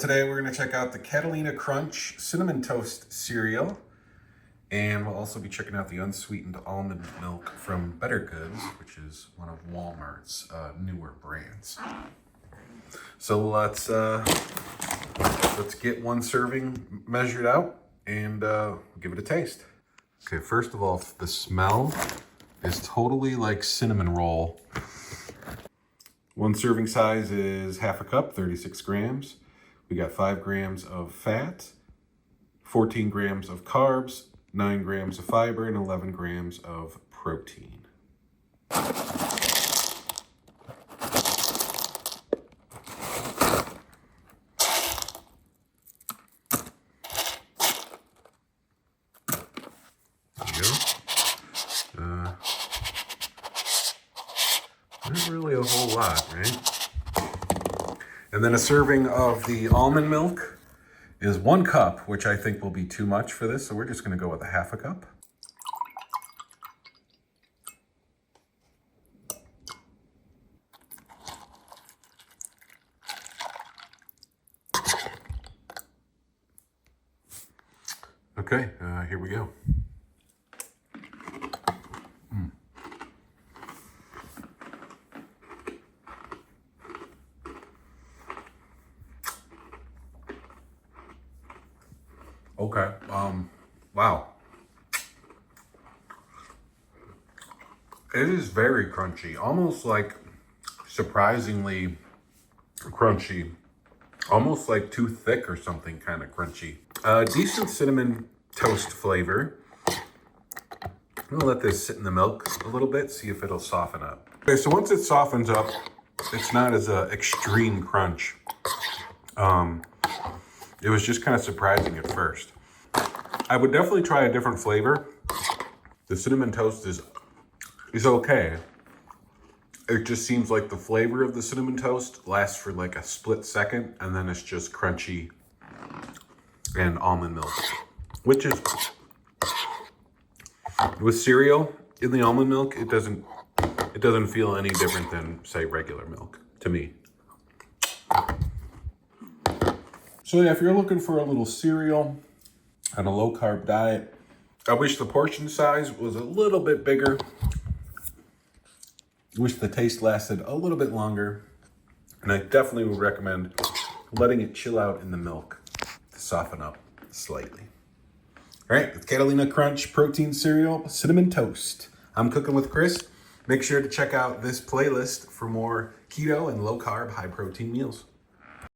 today we're going to check out the Catalina Crunch Cinnamon Toast cereal. And we'll also be checking out the unsweetened almond milk from Better Goods, which is one of Walmart's newer brands. So let's get one serving measured out and give it a taste. Okay, first of all, the smell is totally like cinnamon roll. One serving size is half a cup, 36 grams. We got 5 grams of fat, 14 grams of carbs, 9 grams of fiber, and 11 grams of protein. There you go. Not really a whole lot, right? And then a serving of the almond milk is 1 cup, which I think will be too much for this. So we're just gonna go with a half a cup. Okay, here we go. Okay, wow. It is very crunchy, almost like surprisingly crunchy, almost like too thick or something kind of crunchy. Decent cinnamon toast flavor. I'm gonna let this sit in the milk a little bit, see if it'll soften up. Okay, so once it softens up, it's not as extreme crunch. It was just kind of surprising at first. I would definitely try a different flavor. The cinnamon toast is okay. It just seems like the flavor of the cinnamon toast lasts for like a split second, and then it's just crunchy and almond milk, which is, with cereal in the almond milk, it doesn't feel any different than, say, regular milk to me. So yeah, if you're looking for a little cereal on a low-carb diet, I wish the portion size was a little bit bigger. I wish the taste lasted a little bit longer. And I definitely would recommend letting it chill out in the milk to soften up slightly. All right, it's Catalina Crunch Protein Cereal Cinnamon Toast. I'm cooking with Chris. Make sure to check out this playlist for more keto and low-carb, high-protein meals.